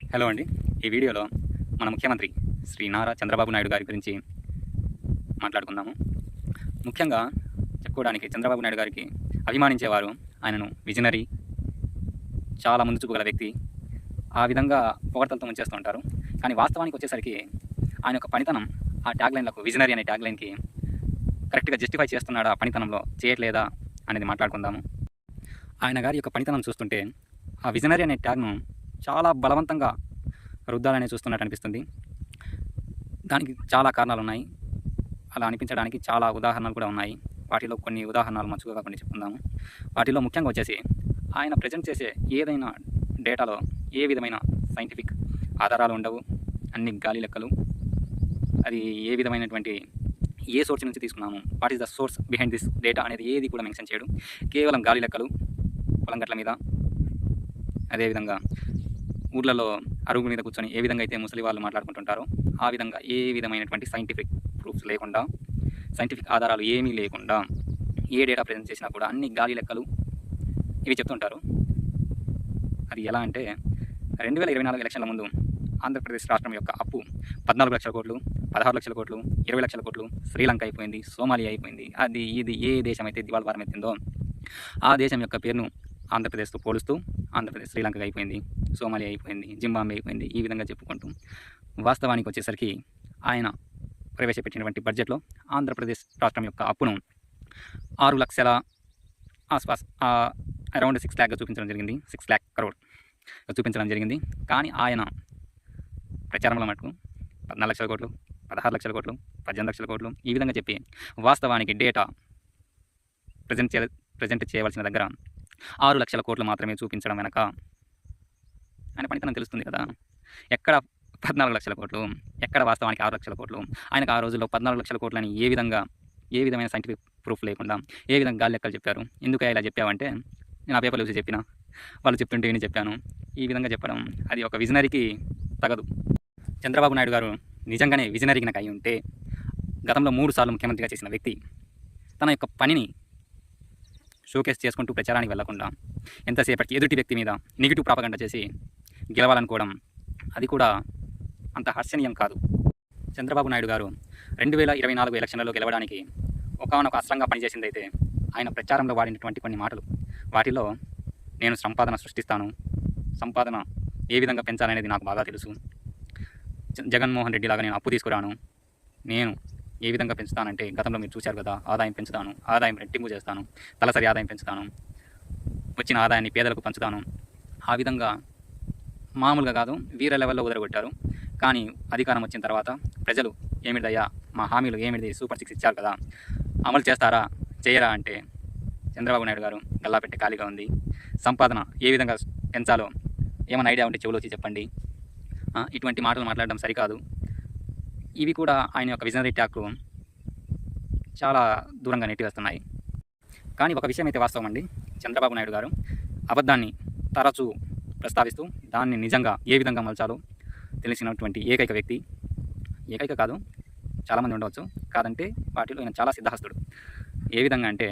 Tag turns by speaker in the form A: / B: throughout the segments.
A: Hello అండి. ఈ వీడియోలో మన ముఖ్యమంత్రి శ్రీ నారా చంద్రబాబు నాయుడు గారి గురించి మాట్లాడుకుందాము. ముఖ్యంగా చెప్పుకోవడానికి చంద్రబాబు నాయుడు గారికి అభిమానించేవారు ఆయనను విజనరీ, చాలా ముందు చూపు గల వ్యక్తి, ఆ విధంగా పొగడ్తలతో ముంచేస్తూ ఉంటారు. కానీ వాస్తవానికి వచ్చేసరికి ఆయన యొక్క పనితనం ఆ ట్యాగ్లైన్లకు, విజనరీ అనే ట్యాగ్లైన్కి కరెక్ట్గా జస్టిఫై చేస్తున్నాడా, పనితనంలో చేయట్లేదా అనేది మాట్లాడుకుందాము. ఆయన గారి యొక్క పనితనం చూస్తుంటే ఆ విజనరీ అనే ట్యాగ్ను చాలా బలవంతంగా రుద్దాలని చూస్తున్నట్టు అనిపిస్తుంది. దానికి చాలా కారణాలు ఉన్నాయి. అలా అనిపించడానికి చాలా ఉదాహరణలు కూడా ఉన్నాయి. వాటిలో కొన్ని ఉదాహరణలు మంచిగా కొన్ని చెప్పుకుందాము. వాటిలో ముఖ్యంగా వచ్చేసి ఆయన ప్రజెంట్ చేసే ఏదైనా డేటాలో ఏ విధమైన సైంటిఫిక్ ఆధారాలు ఉండవు. అన్ని గాలి లెక్కలు. అది ఏ విధమైనటువంటి ఏ సోర్స్ నుంచి తీసుకున్నాము, what is the source behind this data అనేది ఏది కూడా మెన్షన్ చేయడు. కేవలం గాలి లెక్కలు, పొలం గట్ల మీద, అదేవిధంగా ఊర్లలో అరుగు మీద కూర్చొని ఏ విధంగా అయితే ముసలి వాళ్ళు మాట్లాడుకుంటుంటారో ఆ విధంగా ఏ విధమైనటువంటి సైంటిఫిక్ ప్రూఫ్స్ లేకుండా, సైంటిఫిక్ ఆధారాలు ఏమీ లేకుండా ఏ డేటా ప్రజెంట్ చేసినా కూడా అన్ని గాలి లెక్కలు ఇవి చెప్తుంటారు. అది ఎలా అంటే 2024 ఎలక్షన్ల ముందు ఆంధ్రప్రదేశ్ రాష్ట్రం యొక్క అప్పు 14 లక్షల కోట్లు, 16 లక్షల కోట్లు, 20 లక్షల కోట్లు, శ్రీలంక అయిపోయింది, సోమాలియా అయిపోయింది. అది ఇది ఏ దేశం అయితే దివాళాపారం ఎత్తిందో ఆ దేశం యొక్క పేరును ఆంధ్రప్రదేశ్తో పోలుస్తూ ఆంధ్రప్రదేశ్ శ్రీలంకగా అయిపోయింది, సోమాలియా అయిపోయింది, జింబాంబే అయిపోయింది, ఈ విధంగా చెప్పుకుంటూ వాస్తవానికి వచ్చేసరికి ఆయన ప్రవేశపెట్టినటువంటి బడ్జెట్లో ఆంధ్రప్రదేశ్ రాష్ట్రం యొక్క అప్పును 6 లక్షల ఆస్పాస్, అరౌండ్ 6 lakగా చూపించడం జరిగింది. 6 lakh crore చూపించడం జరిగింది. కానీ ఆయన ప్రచారంలో మటుకు 14 లక్షల కోట్లు, 16 లక్షల కోట్లు, 18 లక్షల కోట్లు ఈ విధంగా చెప్పి వాస్తవానికి డేటా ప్రజెంట్ చేయవలసిన దగ్గర 6 లక్షల కోట్లు మాత్రమే చూపించడం వెనక ఆయన పనితనం తెలుస్తుంది కదా. ఎక్కడ 14 లక్షల కోట్లు, ఎక్కడ వాస్తవానికి 6 లక్షల కోట్లు. ఆయనకు ఆ రోజుల్లో 14 లక్షల కోట్లని ఏ విధమైన సైంటిఫిక్ ప్రూఫ్ లేకుండా ఏ విధంగా గాలి లెక్కలు చెప్పారు. ఎందుకు ఇలా చెప్పావంటే నేను ఆ పేపర్లు చూసి చెప్పిన, వాళ్ళు చెప్తుంటే నేను చెప్పాను. ఈ విధంగా చెప్పడం అది ఒక విజనరీకి తగదు. చంద్రబాబు నాయుడు గారు నిజంగానే విజనరీ కనుక అయి ఉంటే గతంలో 3 సార్లు ముఖ్యమంత్రిగా చేసిన వ్యక్తి తన యొక్క పనిని షోకేస్ చేసుకుంటూ ప్రచారానికి వెళ్లకుండా ఎంతసేపటికి ఎదుటి వ్యక్తి మీద నెగిటివ్ ప్రాపగండా చేసి గెలవాలనుకోవడం అది కూడా అంత హర్షణీయం కాదు. చంద్రబాబు నాయుడు గారు 2024 ఎలక్షన్లలో గెలవడానికి ఒకానొక అస్త్రంగా పనిచేసిందైతే ఆయన ప్రచారంలో వాడినటువంటి కొన్ని మాటలు. వాటిలో నేను సంపాదన సృష్టిస్తాను, సంపాదన ఏ విధంగా పెంచాలనేది నాకు బాగా తెలుసు, జగన్మోహన్ రెడ్డి లాగా నేను అప్పు తీసుకురాను, నేను ఏ విధంగా పెంచుతానంటే గతంలో మీరు చూశారు కదా, ఆదాయం పెంచుతాను, ఆదాయం రెట్టింపు చేస్తాను, తలసరి ఆదాయం పెంచుతాను, వచ్చిన ఆదాయాన్ని పేదలకు పంచుతాను. ఆ విధంగా మామూలుగా కాదు, వీర లెవెల్లో ఉదరగొట్టారు. కానీ అధికారం వచ్చిన తర్వాత ప్రజలు ఏమిటిదయ్యా మా హామీలు ఏమిటిది, సూపర్ 6 ఇచ్చారు కదా, అమలు చేస్తారా చేయరా అంటే చంద్రబాబు నాయుడు గారు గల్లా పెట్టి ఖాళీగా ఉంది. సంపాదన ఏ విధంగా పెంచాలో ఏమైనా ఐడియా ఉంటే చెవులో వచ్చి చెప్పండి. ఇటువంటి మాటలు మాట్లాడడం సరికాదు. ఇవి కూడా ఆయన యొక్క విజనరీ ట్యాక్కు చాలా దూరంగా నెట్టివేస్తున్నాయి. కానీ ఒక విషయం అయితే వాస్తవం అండి, చంద్రబాబు నాయుడు గారు అబద్ధాన్ని తరచూ ప్రస్తావిస్తూ దాన్ని నిజంగా ఏ విధంగా మలచాలో తెలిసినటువంటి ఏకైక వ్యక్తి. ఏకైక కాదు, చాలామంది ఉండవచ్చు, కాదంటే వాటిలో ఆయన చాలా సిద్ధహస్తుడు. ఏ విధంగా అంటే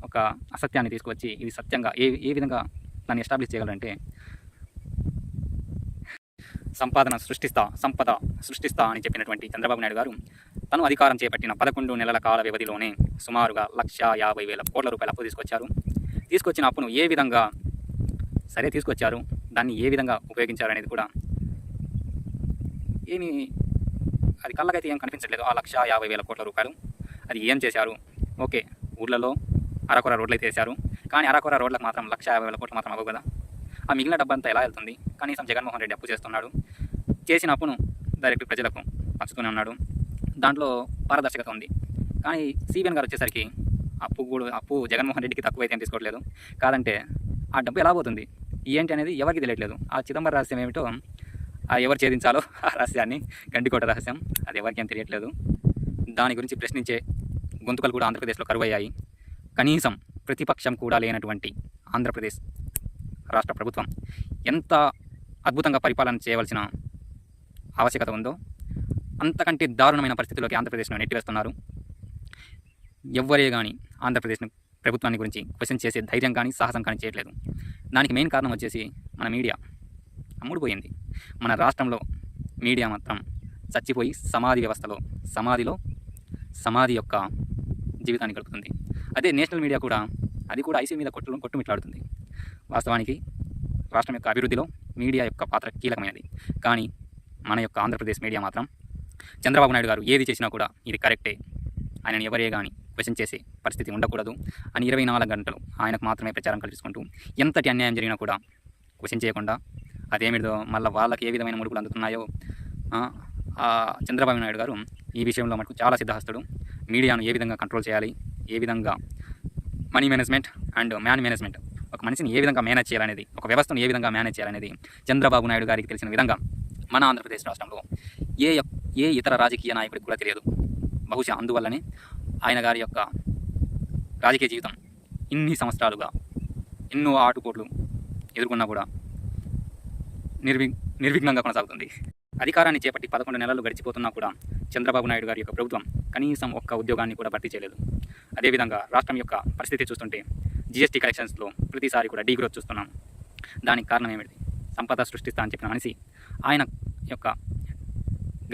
A: ఒక అసత్యాన్ని తీసుకువచ్చి ఇది సత్యంగా ఏ విధంగా దాన్ని ఎస్టాబ్లిష్ చేయగలంటే సంపద సృష్టిస్తా అని చెప్పినటువంటి చంద్రబాబు నాయుడు గారు తను అధికారం చేపట్టిన 11 నెలల కాల వ్యవధిలోనే సుమారుగా 1,50,000 కోట్ల రూపాయల అప్పు తీసుకొచ్చారు. తీసుకొచ్చిన అప్పును ఏ విధంగా సరే తీసుకొచ్చారు, దాన్ని ఏ విధంగా ఉపయోగించారు కూడా ఏమి అది కళ్ళకైతే ఏం కనిపించట్లేదు. ఆ 1,50,000 కోట్ల రూపాయలు అది ఏం చేశారు? ఓకే, ఊళ్ళలో అరకొర రోడ్లు అయితే వేశారు, కానీ అరకొర రోడ్లకు మాత్రం 1,50,000 కోట్లు మాత్రం అవ్వవు కదా. ఆ మిగిలిన డబ్బంతా ఎలా వెళ్తుంది? కనీసం జగన్మోహన్ రెడ్డి అప్పు చేస్తున్నాడు, చేసిన అప్పును డైరెక్ట్ ప్రజలకు పంచుతూనే ఉన్నాడు, దాంట్లో పారదర్శకత ఉంది. కానీ సిబిఎన్ గారు వచ్చేసరికి అప్పు జగన్మోహన్ రెడ్డికి తక్కువ అయితే తీసుకోవట్లేదు, కాదంటే ఆ డబ్బు ఎలా పోతుంది ఏంటి అనేది ఎవరికి తెలియట్లేదు. ఆ చిదంబరం రహస్యం ఏమిటో, ఎవరు ఛేదించాలో ఆ రహస్యాన్ని, గండికోట రహస్యం, అది ఎవరికి ఏం తెలియట్లేదు. దాని గురించి ప్రశ్నించే గొంతుకలు కూడా ఆంధ్రప్రదేశ్లో కరువయ్యాయి. కనీసం ప్రతిపక్షం కూడా లేనటువంటి ఆంధ్రప్రదేశ్ రాష్ట్ర ప్రభుత్వం ఎంత అద్భుతంగా పరిపాలన చేయవలసిన ఆవశ్యకత ఉందో అంతకంటే దారుణమైన పరిస్థితుల్లోకి ఆంధ్రప్రదేశ్ను నెట్టివేస్తున్నారు. ఎవ్వరే కానీ ఆంధ్రప్రదేశ్ను ప్రభుత్వాన్ని గురించి క్వశ్చన్ చేసే ధైర్యం కానీ సాహసం కానీ చేయట్లేదు. దానికి మెయిన్ కారణం వచ్చేసి మన మీడియా. అమ్ముడుపోయింది. మన రాష్ట్రంలో మీడియా మాత్రం చచ్చిపోయి సమాధి వ్యవస్థలో సమాధి యొక్క జీవితాన్ని గడుపుతుంది. అదే నేషనల్ మీడియా కూడా అది కూడా ఐసీ మీద కొట్టుమిట్లాడుతుంది. వాస్తవానికి రాష్ట్రం యొక్క అభివృద్ధిలో మీడియా యొక్క పాత్ర కీలకమైనది. కానీ మన యొక్క ఆంధ్రప్రదేశ్ మీడియా మాత్రం చంద్రబాబు నాయుడు గారు ఏది చేసినా కూడా ఇది కరెక్టే, ఆయనని ఎవరే కానీ క్వశ్చన్ చేసే పరిస్థితి ఉండకూడదు అని 24 గంటలు ఆయనకు మాత్రమే ప్రచారం కల్పించుకుంటూ ఎంతటి అన్యాయం జరిగినా కూడా క్వశ్చన్ చేయకుండా అదేమిటో మళ్ళీ వాళ్ళకి ఏ విధమైన ముడుపులు అందుతున్నాయో చంద్రబాబు నాయుడు గారు ఈ విషయంలో మనకు చాలా సిద్ధహస్తుడు. మీడియాను ఏ విధంగా కంట్రోల్ చేయాలి, ఏ విధంగా money management and man management, ఒక మనిషిని ఏ విధంగా మేనేజ్ చేయాలనేది, ఒక వ్యవస్థను ఏ విధంగా మేనేజ్ చేయాలనేది చంద్రబాబు నాయుడు గారికి తెలిసిన విధంగా మన ఆంధ్రప్రదేశ్ రాష్ట్రంలో ఏ ఇతర రాజకీయ నాయకుడికి కూడా తెలియదు. బహుశా అందువల్లనే ఆయన గారి యొక్క రాజకీయ జీవితం ఇన్ని సంవత్సరాలుగా ఎన్నో ఆటుపోట్లు ఎదుర్కొన్నా కూడా నిర్విఘ్నంగా కొనసాగుతుంది. అధికారాన్ని చేపట్టి 11 నెలలు గడిచిపోతున్నా కూడా చంద్రబాబు నాయుడు గారి యొక్క ప్రభుత్వం కనీసం ఒక్క ఉద్యోగాన్ని కూడా భర్తీ చేయలేదు. అదేవిధంగా రాష్ట్రం యొక్క పరిస్థితి చూస్తుంటే జిఎస్టీ కలెక్షన్స్లో ప్రతిసారి కూడా డీగ్రోత్ చూస్తున్నాం. దానికి కారణం ఏమిటి? సంపద సృష్టిస్తా అని చెప్పిన మనిషి ఆయన యొక్క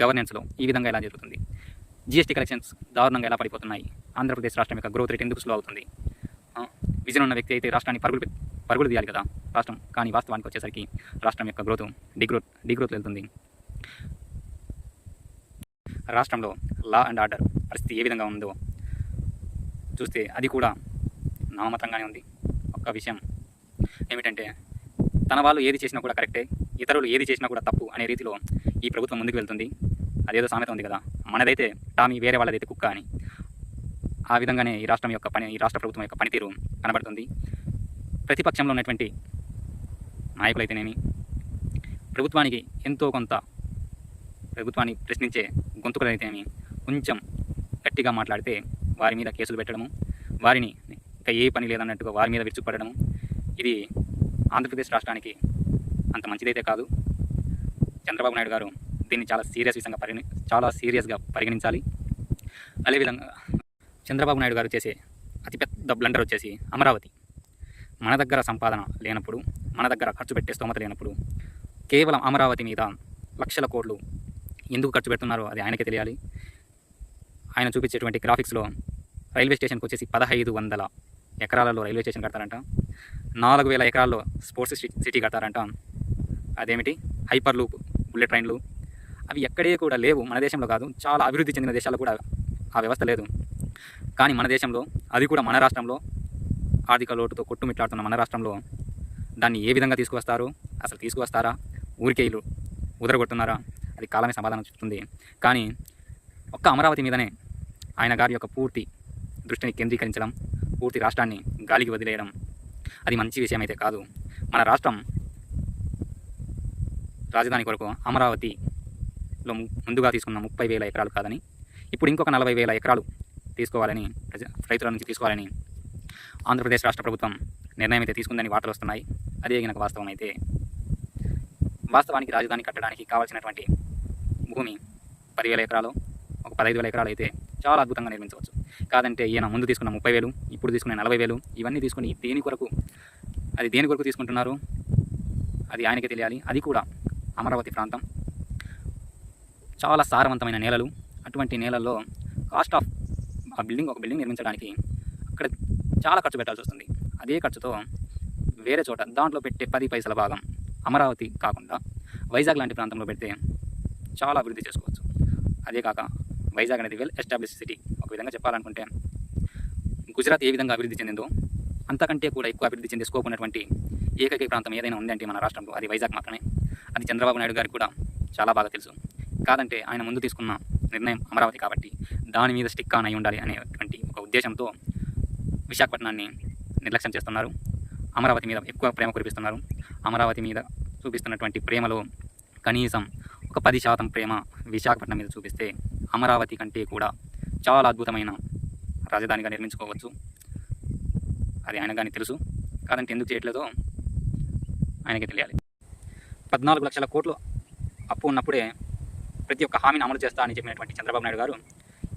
A: గవర్నెన్స్లో ఈ విధంగా ఎలా జరుగుతుంది? జిఎస్టీ కలెక్షన్స్ దారుణంగా ఎలా పడిపోతున్నాయి? ఆంధ్రప్రదేశ్ రాష్ట్రం యొక్క గ్రోత్ రేట్ ఎందుకు స్లో అవుతుంది? విజన్ ఉన్న వ్యక్తి అయితే రాష్ట్రాన్ని పరుగులు తీయాలి కదా రాష్ట్రం. కానీ వాస్తవానికి వచ్చేసరికి రాష్ట్రం యొక్క గ్రోత్ డీగ్రోత్ వెళ్తుంది. రాష్ట్రంలో లా అండ్ ఆర్డర్ పరిస్థితి ఏ విధంగా ఉందో చూస్తే అది కూడా నామమాత్రంగానే ఉంది. ఒక్క విషయం ఏమిటంటే తన వాళ్ళు ఏది చేసినా కూడా కరెక్టే, ఇతరులు ఏది చేసినా కూడా తప్పు అనే రీతిలో ఈ ప్రభుత్వం ముందుకు వెళ్తుంది. అదేదో సామెత ఉంది కదా, మనదైతే టామీ వేరే వాళ్ళదైతే కుక్క అని. ఆ విధంగానే ఈ రాష్ట్ర ప్రభుత్వం యొక్క పనితీరు కనబడుతుంది. ప్రతిపక్షంలో ఉన్నటువంటి నాయకులైతేనేమి, ప్రభుత్వానికి ఎంతో కొంత ప్రభుత్వాన్ని ప్రశ్నించే గొంతుకులైతేనేమి కొంచెం గట్టిగా మాట్లాడితే వారి మీద కేసులు పెట్టడము, వారిని ఇంకా ఏ పని లేదన్నట్టుగా వారి మీద విరుచుకుపడము, ఇది ఆంధ్రప్రదేశ్ రాష్ట్రానికి అంత మంచిదైతే కాదు. చంద్రబాబు నాయుడు గారు దీన్ని చాలా సీరియస్గా పరిగణించాలి. అదేవిధంగా చంద్రబాబు నాయుడు గారు చేసే అతిపెద్ద బ్లండర్ వచ్చేసి అమరావతి. మన దగ్గర సంపాదన లేనప్పుడు, మన దగ్గర ఖర్చు పెట్టే స్తోమత లేనప్పుడు కేవలం అమరావతి మీద లక్షల కోట్లు ఎందుకు ఖర్చు పెడుతున్నారో అది ఆయనకే తెలియాలి. ఆయన చూపించేటువంటి గ్రాఫిక్స్లో రైల్వే స్టేషన్కి వచ్చేసి 1500 ఎకరాలలో రైల్వే స్టేషన్ కడతారంట, 4000 ఎకరాల్లో స్పోర్ట్స్ సిటీ కడతారంట. అదేమిటి హైపర్ లూప్ బుల్లెట్ ట్రైన్లు, అవి ఎక్కడే కూడా లేవు. మన దేశంలో కాదు, చాలా అభివృద్ధి చెందిన దేశాల్లో కూడా ఆ వ్యవస్థ లేదు. కానీ మన దేశంలో, అది కూడా మన రాష్ట్రంలో ఆర్థిక లోటుతో కొట్టుమిట్లాడుతున్న మన రాష్ట్రంలో దాన్ని ఏ విధంగా తీసుకువస్తారు? అసలు తీసుకువస్తారా? ఊరికే ఇల్లు ఉదరగొడుతున్నారా? అది కాలమే సమాధానం చెప్తుంది. కానీ ఒక్క అమరావతి మీదనే ఆయన గారి యొక్క పూర్తి దృష్టిని కేంద్రీకరించడం, పూర్తి రాష్ట్రాన్ని గాలికి వదిలేయడం అది మంచి విషయం అయితే కాదు. మన రాష్ట్రం రాజధాని కొరకు అమరావతిలో ముందుగా తీసుకున్న 30,000 ఎకరాలు కాదని ఇప్పుడు ఇంకొక 40,000 ఎకరాలు తీసుకోవాలని, రైతుల నుంచి తీసుకోవాలని ఆంధ్రప్రదేశ్ రాష్ట్ర ప్రభుత్వం నిర్ణయం అయితే తీసుకుందని వార్తలు వస్తున్నాయి. అదే కనుక వాస్తవం అయితే, వాస్తవానికి రాజధాని కట్టడానికి కావాల్సినటువంటి భూమి 10,000 ఎకరాలు, ఒక 15,000 ఎకరాలు అయితే చాలా అద్భుతంగా నిర్మించవచ్చు. కాదంటే ఈయన ముందు తీసుకున్న 30,000, ఇప్పుడు తీసుకున్న 40,000 ఇవన్నీ తీసుకుని దేని కొరకు తీసుకుంటున్నారు అది ఆయనకే తెలియాలి. అది కూడా అమరావతి ప్రాంతం చాలా సారవంతమైన నేలలు. అటువంటి నేలల్లో కాస్ట్ ఆఫ్ ఒక బిల్డింగ్ నిర్మించడానికి అక్కడ చాలా ఖర్చు పెట్టాల్సి వస్తుంది. అదే ఖర్చుతో వేరే చోట దాంట్లో పెట్టే 10 పైసల భాగం అమరావతి కాకుండా వైజాగ్ లాంటి ప్రాంతంలో పెడితే చాలా అభివృద్ధి చేసుకోవచ్చు. అదే కాక వైజాగ్ అనేది వెల్ ఎస్టాబ్లిష్ సిటీ. ఒక విధంగా చెప్పాలనుకుంటే గుజరాత్ ఏ విధంగా అభివృద్ధి చెందిందో అంతకంటే కూడా ఎక్కువ అభివృద్ధి చెందే స్కోప్ ఉన్నటువంటి ఏకైక ప్రాంతం ఏదైనా ఉందంటే మన రాష్ట్రంలో అది వైజాగ్ మాత్రమే. అది చంద్రబాబు నాయుడు గారికి కూడా చాలా బాగా తెలుసు. కాదంటే ఆయన ముందు తీసుకున్న నిర్ణయం అమరావతి కాబట్టి దాని మీద స్టిక్ ఆన్ అయి ఉండాలి అనేటువంటి ఒక ఉద్దేశంతో విశాఖపట్నాన్ని నిర్లక్ష్యం చేస్తున్నారు. అమరావతి మీద ఎక్కువ ప్రేమ కురిపిస్తున్నారు. అమరావతి మీద చూపిస్తున్నటువంటి ప్రేమలో కనీసం ఒక 10% ప్రేమ విశాఖపట్నం మీద చూపిస్తే అమరావతి కంటే కూడా చాలా అద్భుతమైన రాజధానిగా నిర్మించుకోవచ్చు. అది ఆయన కానీ తెలుసు. కాదంటే ఎందుకు చేయట్లేదో ఆయనకే తెలియాలి. 14 లక్షల కోట్లు అప్పు ఉన్నప్పుడే ప్రతి ఒక్క హామీని అమలు చేస్తా అని చెప్పినటువంటి చంద్రబాబు నాయుడు గారు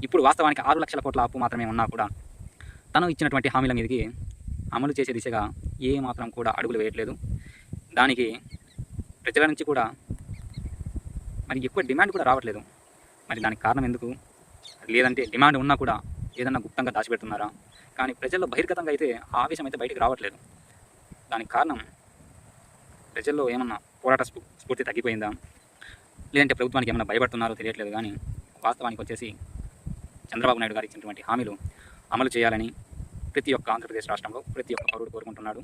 A: ఇప్పుడు వాస్తవానికి 6 లక్షల కోట్ల అప్పు మాత్రమే ఉన్నా కూడా తను ఇచ్చినటువంటి హామీల మీదకి అమలు చేసే దిశగా ఏ మాత్రం కూడా అడుగులు వేయట్లేదు. దానికి ప్రజల నుంచి కూడా మరి ఎక్కువ డిమాండ్ కూడా రావట్లేదు. మరి దానికి కారణం ఎందుకు? లేదంటే డిమాండ్ ఉన్నా కూడా ఏదన్నా గుప్తంగా దాచిపెడుతున్నారా? కానీ ప్రజల్లో బహిర్గతంగా అయితే ఆ ఆవేశం అయితే బయటికి రావట్లేదు. దానికి కారణం ప్రజల్లో ఏమన్నా పోరాట స్ఫూర్తి తగ్గిపోయిందా? లేదంటే ప్రభుత్వానికి ఏమన్నా భయపడుతున్నారో తెలియట్లేదు. కానీ వాస్తవానికి వచ్చేసి చంద్రబాబు నాయుడు గారు ఇచ్చినటువంటి హామీలు అమలు చేయాలని ప్రతి ఒక్క ఆంధ్రప్రదేశ్ రాష్ట్రంలో ప్రతి ఒక్క పౌరుడు కోరుకుంటున్నాడు.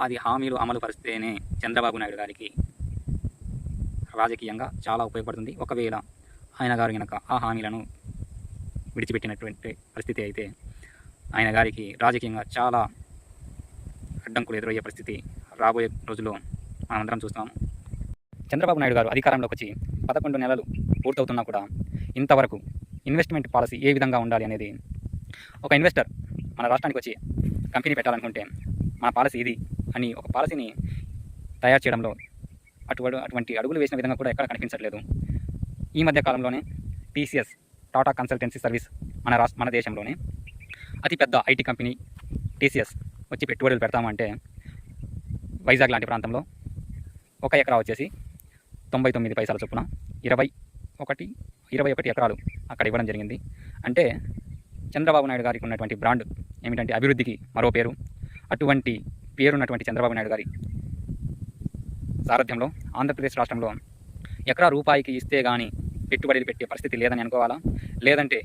A: అది హామీలు అమలు పరిస్తేనే చంద్రబాబు నాయుడు గారికి రాజకీయంగా చాలా ఉపయోగపడుతుంది. ఒకవేళ ఆయన గారు కనుక ఆ హామీలను విడిచిపెట్టినటువంటి పరిస్థితి అయితే ఆయన గారికి రాజకీయంగా చాలా అడ్డంకులు ఎదురయ్యే పరిస్థితి రాబోయే రోజుల్లో మనమందరం చూస్తాము. చంద్రబాబు నాయుడు గారు అధికారంలోకి వచ్చి 11 నెలలు పూర్తవుతున్నా కూడా ఇంతవరకు ఇన్వెస్ట్మెంట్ పాలసీ ఏ విధంగా ఉండాలి అనేది, ఒక ఇన్వెస్టర్ మన రాష్ట్రానికి వచ్చి కంపెనీ పెట్టాలనుకుంటే మన పాలసీ ఇది అని ఒక పాలసీని తయారు చేయడంలో అటువంటి అడుగులు వేసిన విధంగా కూడా ఎక్కడ కనిపించట్లేదు. ఈ మధ్య కాలంలోనే టీసీఎస్, టాటా కన్సల్టెన్సీ సర్వీస్ మన దేశంలోనే అతిపెద్ద ఐటీ కంపెనీ టీసీఎస్ వచ్చి పెట్టుబడులు పెడతామంటే వైజాగ్ లాంటి ప్రాంతంలో 1 ఎకరా వచ్చేసి 99 పైసల చొప్పున 21 ఎకరాలు అక్కడ ఇవ్వడం జరిగింది. అంటే చంద్రబాబు నాయుడు గారికి ఉన్నటువంటి బ్రాండ్ ఏమిటంటే అభివృద్ధికి మరో పేరు. అటువంటి పేరున్నటువంటి చంద్రబాబు నాయుడు గారి సారథ్యంలో ఆంధ్రప్రదేశ్ రాష్ట్రంలో ఎకరా రూపాయికి ఇస్తే కానీ పెట్టుబడులు పెట్టే పరిస్థితి లేదని అనుకోవాలా? లేదంటే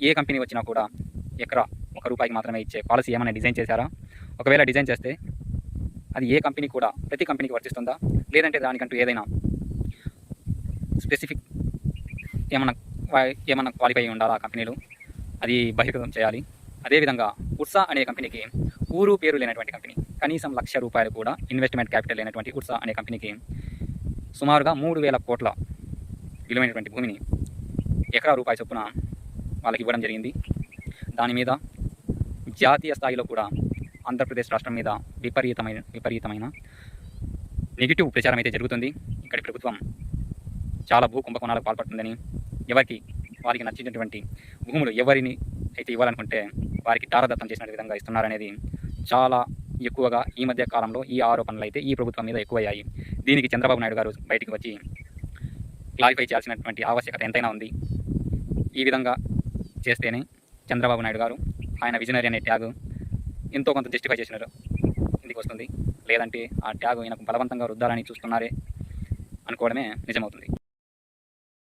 A: ఏ కంపెనీ వచ్చినా కూడా ఎకరా 1 రూపాయికి మాత్రమే ఇచ్చే పాలసీ ఏమైనా డిజైన్ చేశారా? ఒకవేళ డిజైన్ చేస్తే అది ఏ కంపెనీ కూడా ప్రతి కంపెనీకి వర్తిస్తుందా? లేదంటే దానికంటూ ఏదైనా స్పెసిఫిక్ ఏమన్నా క్వాలిఫై ఉండాలా కంపెనీలు? అది బహిర్గతం చేయాలి. అదేవిధంగా ఉర్సా అనే కంపెనీకి ఊరు పేరు లేనటువంటి కంపెనీ, కనీసం ₹1,00,000 కూడా ఇన్వెస్ట్మెంట్ క్యాపిటల్ లేనటువంటి ఉర్సా అనే కంపెనీకి సుమారుగా 3,000 కోట్ల విలువైనటువంటి భూమిని ఎకరా రూపాయి చొప్పున వాళ్ళకి ఇవ్వడం జరిగింది. దాని మీద జాతీయ స్థాయిలో కూడా ఆంధ్రప్రదేశ్ రాష్ట్రం మీద విపరీతమైన నెగిటివ్ ప్రచారం అయితే జరుగుతుంది. ఇక్కడి ప్రభుత్వం చాలా భూ కుంభకోణాలకు పాల్పడుతుందని, వారికి నచ్చినటువంటి భూములు ఎవరిని అయితే ఇవ్వాలనుకుంటే వారికి దారదత్తం చేసిన విధంగా ఇస్తున్నారనేది చాలా ఎక్కువగా ఈ మధ్య కాలంలో ఈ ఆరోపణలు అయితే ఈ ప్రభుత్వం మీద ఎక్కువయ్యాయి. దీనికి చంద్రబాబు నాయుడు గారు బయటికి వచ్చి క్లారిఫై చేయాల్సినటువంటి ఆవశ్యకత ఎంతైనా ఉంది. ఈ విధంగా చేస్తేనే చంద్రబాబు నాయుడు గారు ఆయన విజనరీ అనే ట్యాగ్ ఎంతో కొంత జస్టిఫై చేసినారు ఇందుకు వస్తుంది. లేదంటే ఆ ట్యాగ్ ఈయనకు బలవంతంగా రుద్దాలని చూస్తున్నారే అనుకోవడమే నిజమవుతుంది.